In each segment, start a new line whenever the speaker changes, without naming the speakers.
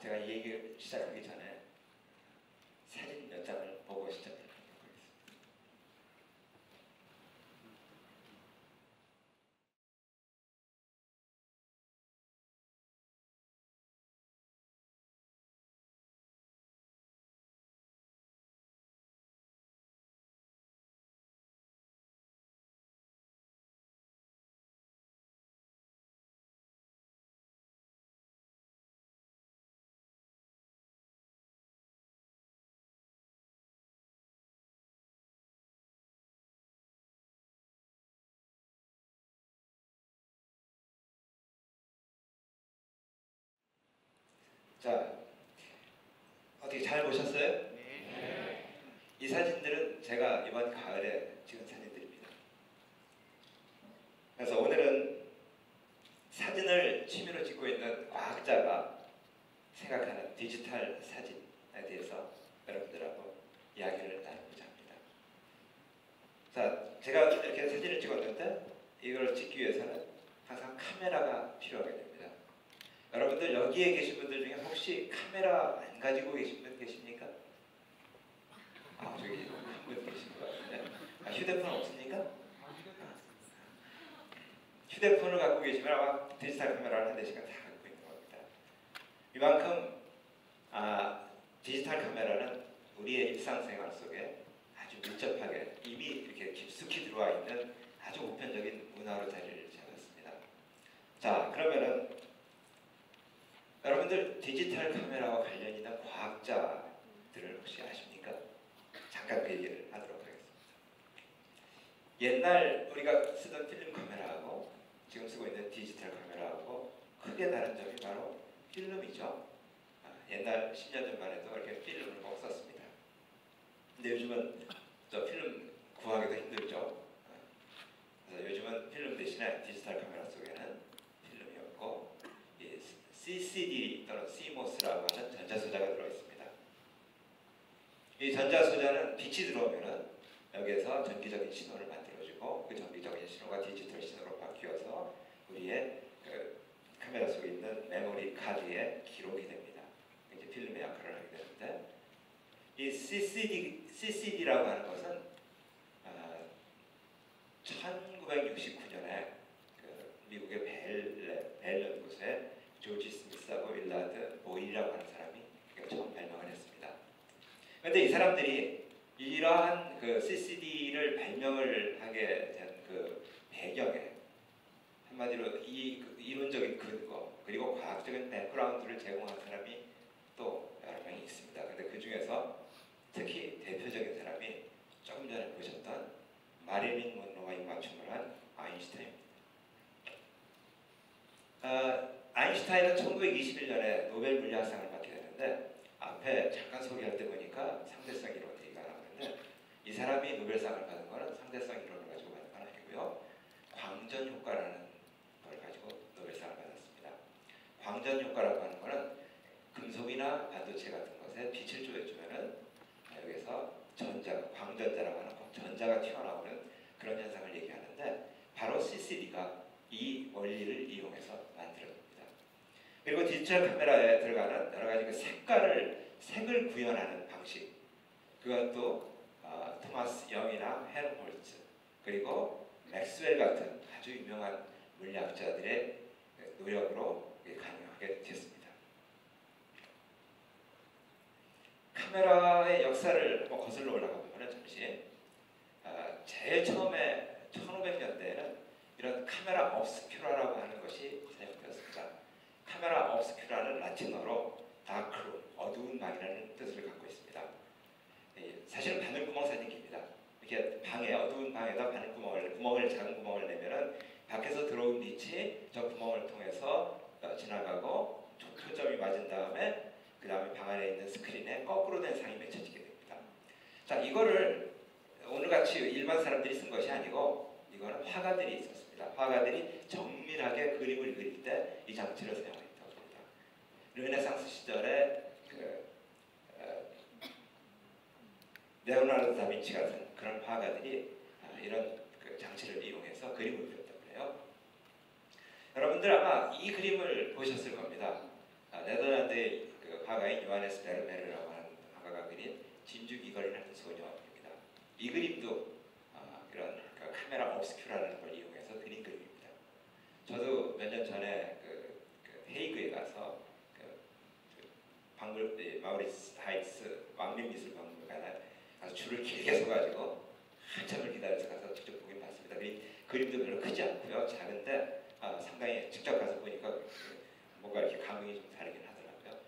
제가 이 얘기 시작하기 전에 사진 몇 장을 보고 시작하도록 하겠습니다. 자, 어떻게 잘 보셨어요? 네. 이 사진들은 제가 이번 가을에 찍은 사진들입니다. 그래서 오늘은 사진을 취미로 찍고 있는 과학자가 생각하는 디지털 사진에 대해서 여러분들하고 이야기를 나누고자 합니다. 자, 제가 이렇게 사진을 찍었는데 이걸 찍기 위해서는 항상 카메라가 필요하게 됩니다. 여러분들 여기에 계신 분들 중에 혹시 카메라 안 가지고 계신 분 계십니까? 아, 저기 한 분 계신 것 같은데. 아, 휴대폰 없습니까? 휴대폰을 갖고 계시면 아마 디지털 카메라를 한 대씩은 다 갖고 있는 겁니다. 이만큼 디지털 카메라는 우리의 일상생활 속에 아주 밀접하게 이미 이렇게 깊숙이 들어와 있는 아주 보편적인 문화로 자리를 잡았습니다. 자, 그러면은 여러분들 디지털 카메라와 관련 있는 과학자들을 혹시 아십니까? 잠깐 그 얘기를 하도록 하겠습니다. 옛날 우리가 쓰던 필름 카메라하고 지금 쓰고 있는 디지털 카메라하고 크게 다른 점이 바로 필름이죠. 옛날 10년 전만 해도 이렇게 필름을 꼭 썼습니다. 근데 요즘은 저 필름 구하기도 힘들죠. 그래서 요즘은 필름 대신에 디지털 카메라 속에는 필름이 없고 CCD 또는 CMOS라고 하는 전자소자가 들어있습니다. 이 전자소자는 빛이 들어오면은 여기에서 전기적인 신호를 만들어주고 그 전기적인 신호가 디지털 신호로 바뀌어서 우리의 그 카메라 속에 있는 메모리 카드에 기록이 됩니다. 이제 필름의 역할을 하게 되는데 이 CCD라고 하는 것은 1969년에 그 미국의 벨 연구소에 조지 스미스하고 윌라드 보일이라고 하는 사람이 처음 발명을 했습니다. 그런데 이 사람들이 이러한 그 CCD를 발명을 하게 된 그 배경에 한마디로 이 이론적인 근거 그리고 과학적인 백그라운드를 제공한 사람이 또 여러 명이 있습니다. 그런데 그 중에서 특히 대표적인 사람이 조금 전에 보셨던 마릴린 먼로가 입맞춤을 한 아인슈타인입니다. 아인슈타인은 1921년에 노벨 물리학상을 받게 되는데 앞에 잠깐 소개할 때 보니까 상대성 이론 얘기가 나오는데 이 사람이 노벨상을 받은 거는 상대성 이론을 가지고 받은 건 아니고요. 광전 효과라는 걸 가지고 노벨상을 받았습니다. 광전 효과라고 하는 거는 금속이나 반도체 같은 것에 빛을 조여주면은 여기서 광전자라고 하는 전자가 튀어나오는 그런 현상을 얘기하는데 바로 CCD가 이 원리를 이용해서 만들어집니다. 그리고 디지털 카메라에 들어가는 여러 가지 그 색을 구현하는 방식, 그것도 토마스 영이나 헬mholtz 그리고 맥스웰 같은 아주 유명한 물리학자들의 노력으로 가능하게 됐습니다. 카메라의 역사를 거슬러 올라가 보면 잠시 제일 처음에 1500년대에는 이런 카메라 obscura라고 하는 것이 사용되었습니다. 카메라 obscura는 라틴어로 dark, 어두운 방이라는 뜻을 갖고 있습니다. 사실은 바늘구멍 사진기입니다. 이렇게 어두운 방에다 작은 구멍을 내면은 밖에서 들어온 빛이 저 구멍을 통해서 지나가고 초점이 맞은 다음에 그 다음에 방 안에 있는 스크린에 거꾸로 된 상이 맺혀지게 됩니다. 자, 이거를 오늘같이 일반 사람들이 쓴 것이 아니고 이거는 화가들이 있었습니다. 화가들이 정밀하게 그림을 그릴 때 이 장치를 사용했다고 합니다. 르네상스 시절에 레오나르도 다빈치 같은 그런 화가들이 이런 그 장치를 이용해서 그림을 그렸다고 해요. 여러분들 아마 이 그림을 보셨을 겁니다. 네덜란드의 그 화가인 요하네스 베르메르라고 하는 화가가 그린 진주귀걸이라는 소녀입니다. 이 그림도 이런 그 카메라 obscure라는 걸 이용해서 그린 그림입니다. 저도 몇 년 전에 그 헤이그에 가서 마우리츠 하이츠 왕립미술박물관에 가서 줄을 길게 서가지고 한참을 기다려서 가서 직접 보긴 봤습니다. 그림도 별로 크지 않고요, 작은데 상당히 직접 가서 보니까 뭔가 이렇게 감흥이 좀 다르긴 하더라고요.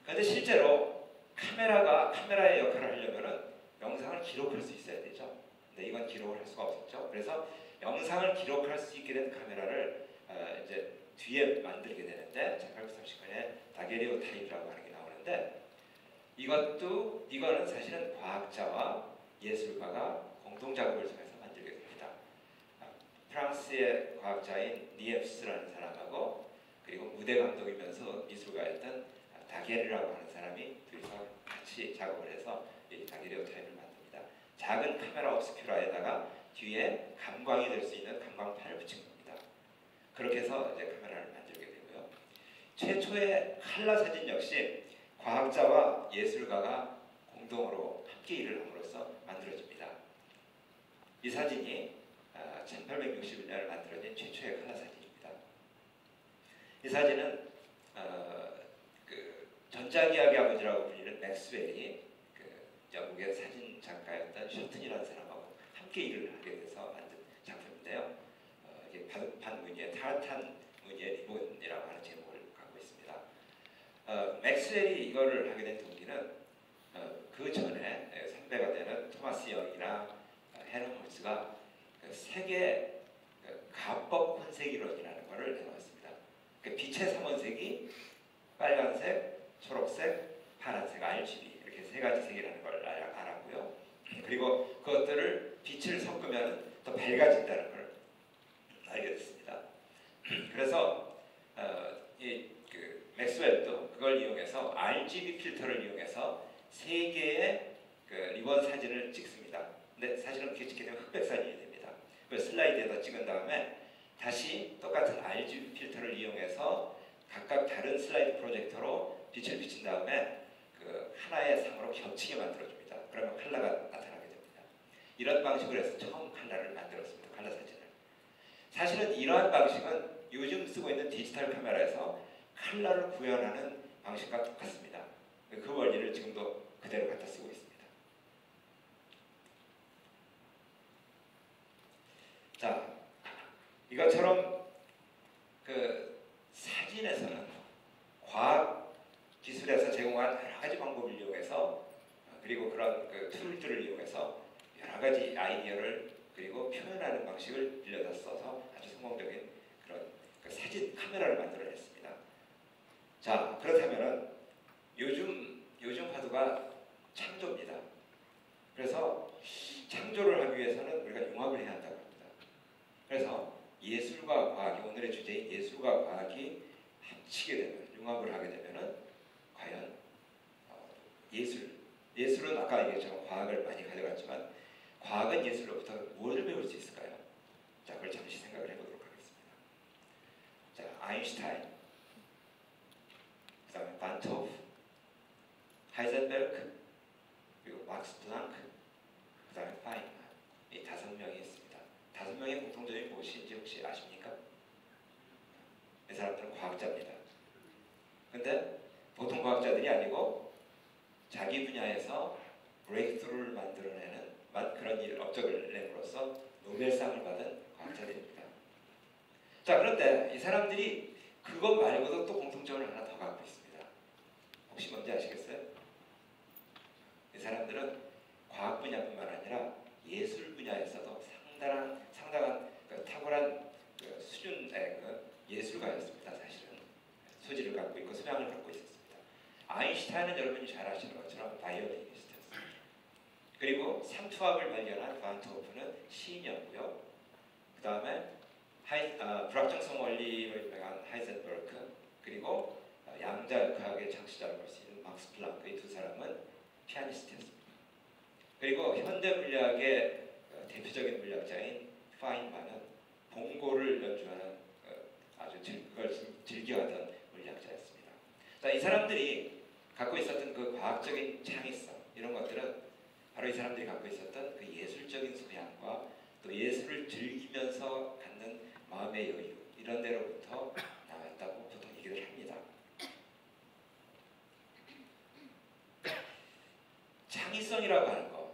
그런데 실제로 카메라의 역할을 하려면은 영상을 기록할 수 있어야 되죠. 근데 이건 기록을 할 수가 없었죠. 그래서 영상을 기록할 수 있게 된 카메라를 이제 뒤에 만들게 되는데 1830년에 다게리오 타입이라고 하는 게 나오는데 이거는 사실은 과학자와 예술가가 공동 작업을 통해서 만들게 됩니다. 프랑스의 과학자인 니엡스라는 사람하고 그리고 무대 감독이면서 미술가였던 다게르라고 하는 사람이 둘이서 같이 작업을 해서 이 다게리오 타입을 만듭니다. 작은 카메라 obscure에다가 뒤에 감광이 될 수 있는 감광판을 붙인 겁니다. 그렇게 해서 이제 카메라를 만들게 되고요. 최초의 칼라 사진 역시 과학자와 예술가가 공동으로 함께 일을 함으로써 만들어집니다. 이 사진이 1861년에 만들어진 최초의 칼라 사진입니다. 이 사진은 그 전자기하의 아버지라고 불리는 맥스웰이 그 영국의 사진 작가였던 셔튼이라는 사람하고 함께 일을 하게 돼서 만든 작품인데요. 이게 반무늬의 타르탄 무늬의 리본이라고 하는 제목을 갖고 있습니다. 맥스웰이 이거를 하게 된 동기는 그 전에 선배가 되는 토마스 영이나 헬름홀츠가 세계 가법 혼색이론이라는 것을 내놓았습니다. 빛의 삼원색이 빨간색, 초록색, 파란색, RGB 이렇게 세 가지 색이라는 걸 알았고요. 그리고 그것들을 빛을 섞으면 더 밝아진다는 걸 알게 됐습니다. 그래서 맥스웰도 그걸 이용해서 RGB 필터를 이용해서 세 개의 그 리본 사진을 찍습니다. 근데 사진은 그렇게 찍게 되면 흑백 사진이 됩니다. 그걸 슬라이드에다 찍은 다음에 다시 똑같은 RGB 필터를 이용해서 각각 다른 슬라이드 프로젝터로 빛을 비친 다음에 그 하나의 상으로 겹치게 만들어줍니다. 그러면 컬러가 나타나게 됩니다. 이런 방식으로 해서 처음 컬러를 만들었습니다. 컬러 사진을. 사실은 이러한 방식은 요즘 쓰고 있는 디지털 카메라에서 컬러를 구현하는 방식과 똑같습니다. 그 원리를 지금도 그대로 갖다 쓰고 있습니다. 자, 이것처럼 그 사진에서는 과학 기술에서 제공한 여러 가지 방법을 이용해서 그리고 그런 그 툴들을 이용해서 여러 가지 아이디어를 그리고 표현하는 방식을 빌려다 써서 아주 성공적인 그런 그 사진 카메라를 만들어냈습니다. 자, 그렇다면은 요즘 화두가 창조입니다. 그래서 창조를 하기 위해서는 우리가 융합을 해야 한다고 합니다. 그래서 예술과 과학이 오늘의 주제인 예술과 과학이 합치게 되면 융합을 하게 되면은 과연 예술은 아까 얘기했지만 과학을 많이 가져갔지만 과학은 예술로부터 무엇을 배울 수 있을까요? 자, 그걸 잠시 생각을 해보도록 하겠습니다. 자, 아인슈타인, 그 다음에 반토프, 하이젠베르크, 그리고 막스 플랑크, 그 다음에 파인만, 이 5명이 있습니다. 5명의 공통점이 무엇인지 혹시 아십니까? 이 사람들은 과학자입니다. 근데 보통 과학자들이 아니고 자기 분야에서 브레이크스루를 만들어내는 그런 업적을 내므로써 노벨상을 받은 과학자들입니다. 자, 그런데 이 사람들이 그것 말고도 또 공통점을 하나 더 갖고 있습니다. 혹시 뭔지 아시겠어요? 이 사람들은 과학 분야뿐만 아니라 예술 분야에서도 상당한 그 탁월한 그 수준의 그 예술가였습니다. 사실은 소질을 갖고 있고 소양을 갖고 있었습니다. 아인슈타인은 여러분이 잘 아시는 것처럼 바이올리니스트였습니다. 그리고 삼투압을 발견한 반토프는 시인이었고요. 그 다음에 불확정성 원리로 유명한 하이젠버그, 그리고 양자역학의 창시자로 볼 수 있는 막스 플랑크, 이 두 사람은 피아니스트였습니다. 그리고 현대 물리학의 대표적인 물리학자인 파인만은 봉고를 연주하는 아주 그걸 즐겨하던 물리학자였습니다. 자, 이 사람들이 갖고 있었던 그 과학적인 창의성 이런 것들은 바로 이 사람들이 갖고 있었던 그 예술적인 소양과 또 예술을 즐기면서 갖는 마음의 여유 이런 데로부터 나왔다고 보통 얘기를 합니다. 창의성이라고 하는 거,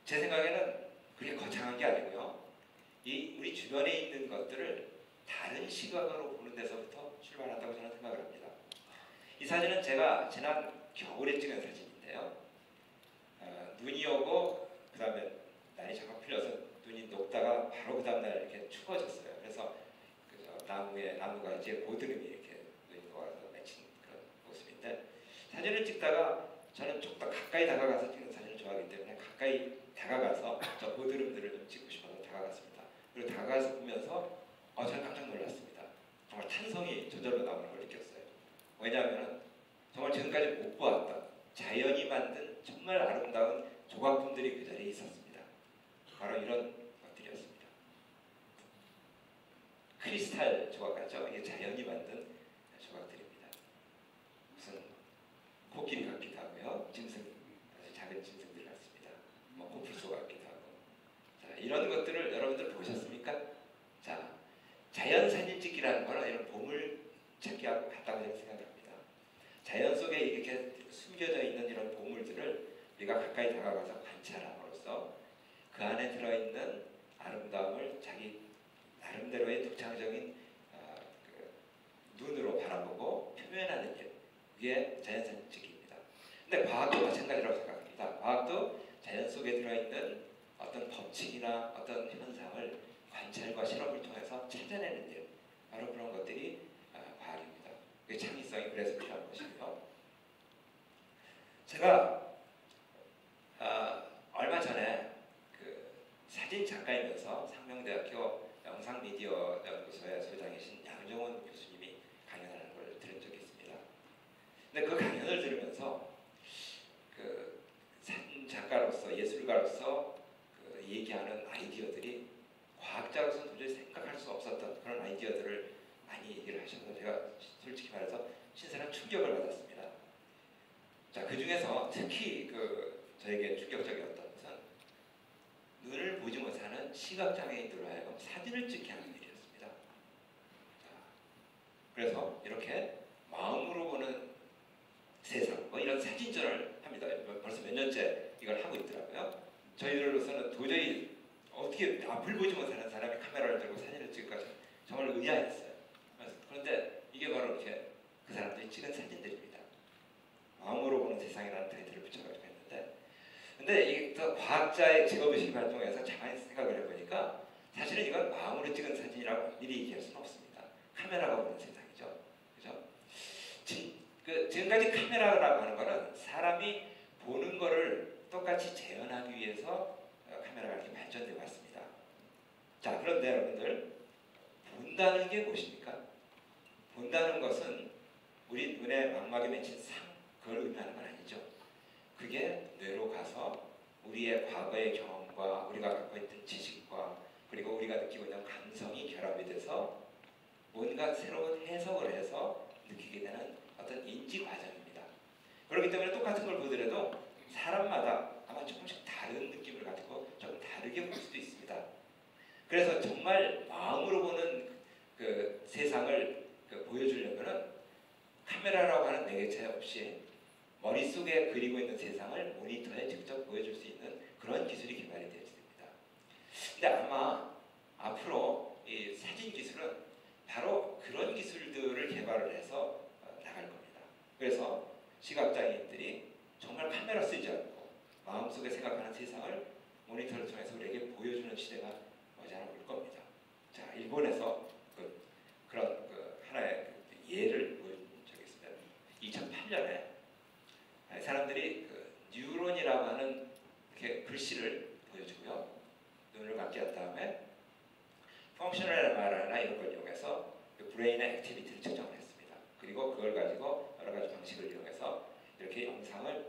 제 생각에는 그게 거창한 게 아니고요. 이 우리 주변에 있는 것들을 다른 시각으로 보는 데서부터 출발한다고 저는 생각을 합니다. 이 사진은 제가 지난 겨울에 찍은 사진인데요. 눈이 오고 그 다음에 날이 잠깐 풀려서 눈이 녹다가 바로 그 다음날 이렇게 추워졌어요. 그래서 나무가 이제 고드름이 이렇게 눈이 녹아서 맺힌 그런 모습인데, 사진을 찍다가 저는 좀 더 가까이 다가가서 찍는 사진을 좋아하기 때문에 가까이 다가가서 저 고드름들을 좀 찍고 싶어서 다가갔습니다. 그리고 다가가서 보면서 저는 깜짝 놀랐습니다. 정말 탄성이 저절로 나오는 걸 느꼈어요. 왜냐하면 정말 지금까지 못 보았던 자연이 만든 정말 아름다운 조각품들이 그 자리에 있었습니다. 바로 이런 것들이었습니다. 크리스탈 조각 같죠? 이게 자연이 만든 조각들입니다. 무슨 코끼리 같기도 하고요. 짐승, 아주 작은 짐승들 같습니다. 코뿔소 같기도 하고. 자, 이런 것들을 여러분들 보셨습니까? 자, 자연 사진 찍기라는 거는 이런 보물 찾기하고 같다고 저는 생각합니다. 자연 속에 이렇게 숨겨져 있는 이런 보물들을 우리가 가까이 다가가서 관찰함으로써 그 안에 들어있는 아름다움을 자기 나름대로의 독창적인 눈으로 바라보고 표현하는 일, 그게 자연사진 찍기입니다. 근데 과학도 마찬가지라고 생각합니다. 과학도 자연 속에 들어있는 어떤 법칙이나 어떤 현상을 관찰과 실험을 통해서 찾아내는 일, 바로 그런 것들이 과학입니다. 그 창의성이 그래서 필요한 것이고요. 제가 얼마 전에 그 사진 작가이면서 상명대학교 영상미디어연구소의 소장이신 양정원 교수님이 강연하는 걸 들은 적이 있습니다. 근데 그 강연을 들으면서 그 사진 작가로서 예술가로서 그 얘기하는 아이디어들이 과학자로서는 도저히 생각할 수 없었던 그런 아이디어들을 많이 얘기를 하셔서 제가 솔직히 말해서 신선한 충격을 받았습니다. 자, 그 중에서 특히 저에게 충격적이었던 것은 눈을 보지 못하는 시각장애인들로 하여금 사진을 찍게 하는 일이었습니다. 자, 그래서 이렇게 마음으로 보는 세상, 이런 사진전을 합니다. 벌써 몇 년째 이걸 하고 있더라고요. 저희들로서는 도저히 어떻게 앞을 보지 못하는 사람이 카메라를 들고 사진을 찍을까 정말 의아했어요. 그런데 이게 바로 이렇게 그 사람들이 찍은 사진들입니다. 마음으로 보는 세상이라는 타이틀을 붙여가지고 했는데, 근데 이게 또 과학자의 직업의식 활동에서 가만히 생각을 해보니까 사실은 이건 마음으로 찍은 사진이라고 미리 얘기할 수는 없습니다. 카메라가 보는 세상이죠. 그죠? 지금까지 카메라라고 하는 거는 사람이 보는 거를 똑같이 재현하기 위해서 카메라가 이렇게 발전되어 왔습니다. 자, 그런데 여러분들, 본다는 게 무엇입니까? 본다는 것은 우리 눈에 망막에 맺힌 상, 그걸 의미하는 건 아니죠. 그게 뇌로 가서 우리의 과거의 경험과 우리가 갖고 있던 지식과 그리고 우리가 느끼고 있는 감성이 결합이 돼서 뭔가 새로운 해석을 해서 느끼게 되는 어떤 인지 과정입니다. 그렇기 때문에 똑같은 걸 보더라도 사람마다 아마 조금씩 다른 느낌을 가지고 좀 다르게 볼 수도 있습니다. 그래서 정말 마음으로 보는 그 세상을 보여주려면은 카메라라고 하는 매개체 없이 머릿속에 그리고 있는 세상을 모니터에 직접 보여줄 수 있는 그런 기술이 개발이 되어야 됩니다. 근데 아마 앞으로 이 사진 기술은 바로 그런 기술들을 개발을 해서 나갈 겁니다. 그래서 시각장애인들이 정말 카메라 쓰지 않고 마음속에 생각하는 세상을 모니터를 통해서 우리에게 보여주는 시대가 머지않아 올 겁니다. 자, 일본에서 그런 하나의 예를 보여준 적이 있습니다. 2008년에 사람들이 뉴런이라고 하는 이렇게 글씨를 보여주고요. 눈을 감게 한 다음에 펑셔널 MRI나 이런 걸 이용해서 브레인의 액티비티를 측정을 했습니다. 그리고 그걸 가지고 여러 가지 방식을 이용해서 이렇게 영상을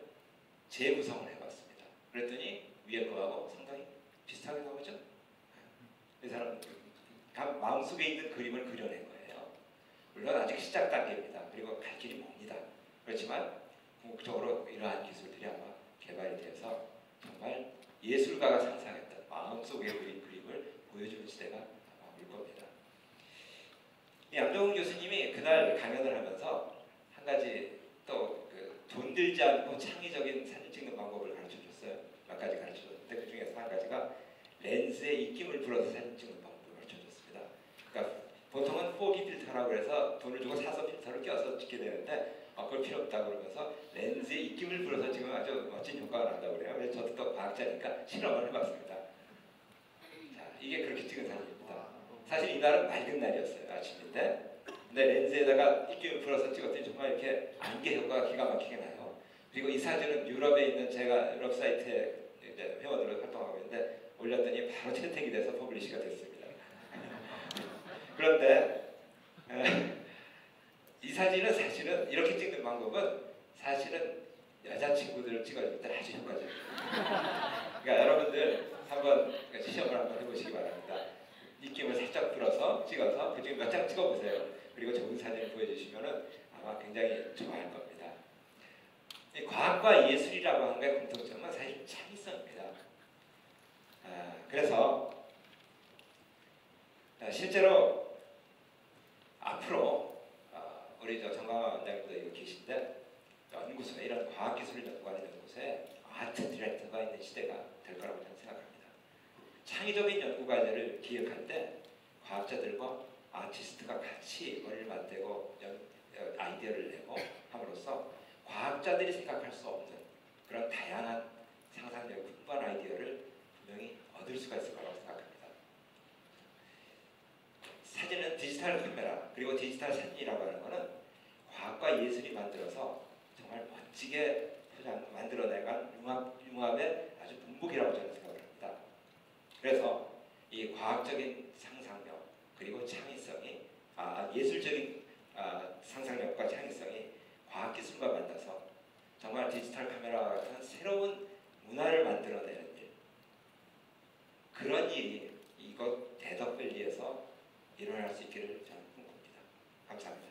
재구성을 해봤습니다. 그랬더니 위에 거하고 상당히 비슷하게 나오죠. 이 사람 마음속에 있는 그림을 그려낸 거예요. 물론 아직 시작 단계입니다. 그리고 그렇지만 궁극적으로 이러한 기술들이 아마 개발이 돼서 정말 예술가가 상상했던 마음속의 그림을 보여주는 시대가 아마 올 겁니다. 양정훈 교수님이 그날 강연을 하면서 한 가지 또 돈 들지 않고 창의적인 사진 찍는 방법을 가르쳐줬어요. 몇 가지 가르쳐줬는데 그 중에서 한 가지가 렌즈에 입김을 불어서 사진 찍는 방법을 가르쳐줬습니다. 그러니까 보통은 4D 필터라고 해서 돈을 주고 사서 필터를 껴서 찍게 되는데 그걸 필요 없다고 그러면서 렌즈에 입김을 불어서 찍으면 아주 멋진 효과가 난다고 그래요. 그래서 저도 또 과학자니까 실험을 해봤습니다. 자, 이게 그렇게 찍은 사진입니다. 사실 이날은 맑은 날이었어요. 아침인데 근데 렌즈에다가 입김을 불어서 찍었더니 정말 이렇게 안개 효과가 기가 막히게 나요. 그리고 이 사진은 유럽에 있는 제가 유럽 사이트에 이제 회원으로 활동하고 있는데 올렸더니 바로 채택이 돼서 퍼블리시가 됐습니다. 그런데 이 사진은 사실은 이렇게 찍는 방법은 사실은 여자친구들을 찍어줄 때 아주 효과적입니다. 그러니까 여러분들 한번 시험을 한번 해보시기 바랍니다. 입김을 살짝 불어서 찍어서 그중에 몇 장 찍어보세요. 그리고 좋은 사진을 보여주시면 아마 굉장히 좋아할 겁니다. 이 과학과 예술이라고 하는 것의 공통점은 사실 창의성입니다. 그래서 실제로 앞으로 우리 정강화 원장님도 여기 계신데 연구소에 이런 과학기술을 연구하는 연구소에 아트 디렉터가 있는 시대가 될 거라고 저는 생각합니다. 창의적인 연구과제를 기획할 때 과학자들과 아티스트가 같이 머리를 맞대고 아이디어를 내고 함으로써 과학자들이 생각할 수 없는 그런 다양한 상상력, 풍부한 아이디어를 분명히 얻을 수가 있을 거라고 생각합니다. 사진은 디지털 카메라 그리고 디지털 사진이라고 하는 것은 과학과 예술이 만들어서 정말 멋지게 만들어내간 융합의 아주 분복이라고 저는 생각을 합니다. 그래서 이 과학적인 상상력 그리고 창의성이 예술적인 상상력과 창의성이 과학기술과 만나서 정말 디지털 카메라와 같은 새로운 문화를 만들어내는 일, 그런 일이 이곳 대덕밸리에서 일어날 수 있기를 저는 꿈꿉니다. 감사합니다.